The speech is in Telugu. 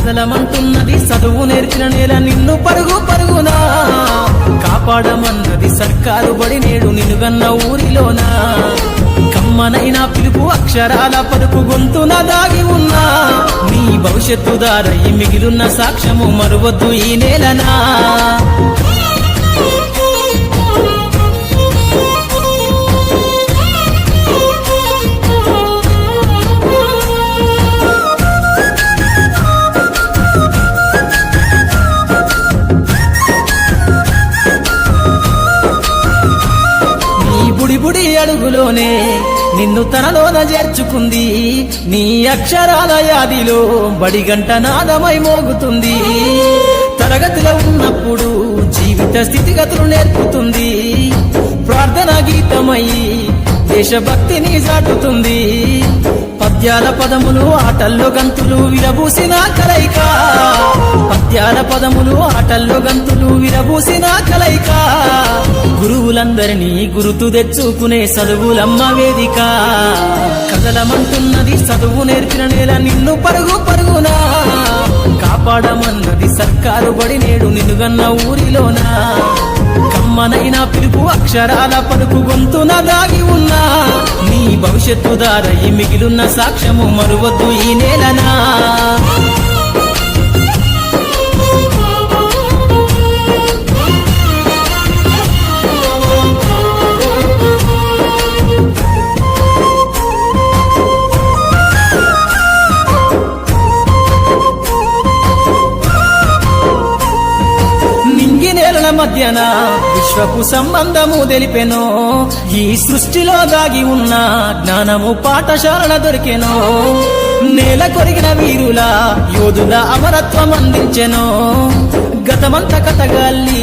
కదలమంటున్నది చదువు నేర్చిన నేల నిన్ను పరుగు పరుగునా కాపాడమన్నది సర్కారు బడి నేడు నిన్నుగన్న ఊరిలోనా కమ్మనైనా పిలుపు అక్షరాల పలుకు గొంతున దాగి ఉన్నా నీ భవిష్యత్తు దారై మిగిలున్న సాక్ష్యము మరువద్దు ఈ నేలనా బుడి అడుగులోనే నిన్ను తనలోన చేర్చుకుంది నీ అక్షరాల యాదిలో బడిగంట నాదమై మోగుతుంది తరగతిలో ఉన్నప్పుడు జీవిత స్థితిగతులు నేర్పుతుంది ప్రార్థనా గీతమై దేశభక్తిని చాటుతుంది పద్యాల పదములు ఆటల్లో గంతులు విరబూసిన కలయిక పద్యాల పదములు ఆటల్లో గంతులు విరబూసిన కలయిక గురువులందరినీ గురుతు తెచ్చుకునే చదువులమ్మ వేదిక కదలమంటున్నది చదువు నేర్పిన నేల నిన్ను పరుగు పరుగునా కాపాడమన్నది సర్కారు బడి నేడు నిన్నుగన్న ఊరిలోనా కమ్మనైనా పిలుపు అక్షరాల పలుకు గొంతున దాగి ఉన్నా నీ భవిష్యత్తు దారై మిగిలున్న సాక్ష్యము మరువద్దు ఈ నేలనా మధ్యన విశ్వపు సంబంధము తెలిపెనో ఈ సృష్టిలో దాగి ఉన్న జ్ఞానము పాఠశాలన దొరికెనో నేల కొరిగిన వీరుల యోధుల అమరత్వం అందించెనో గతమంత కథగాల్లి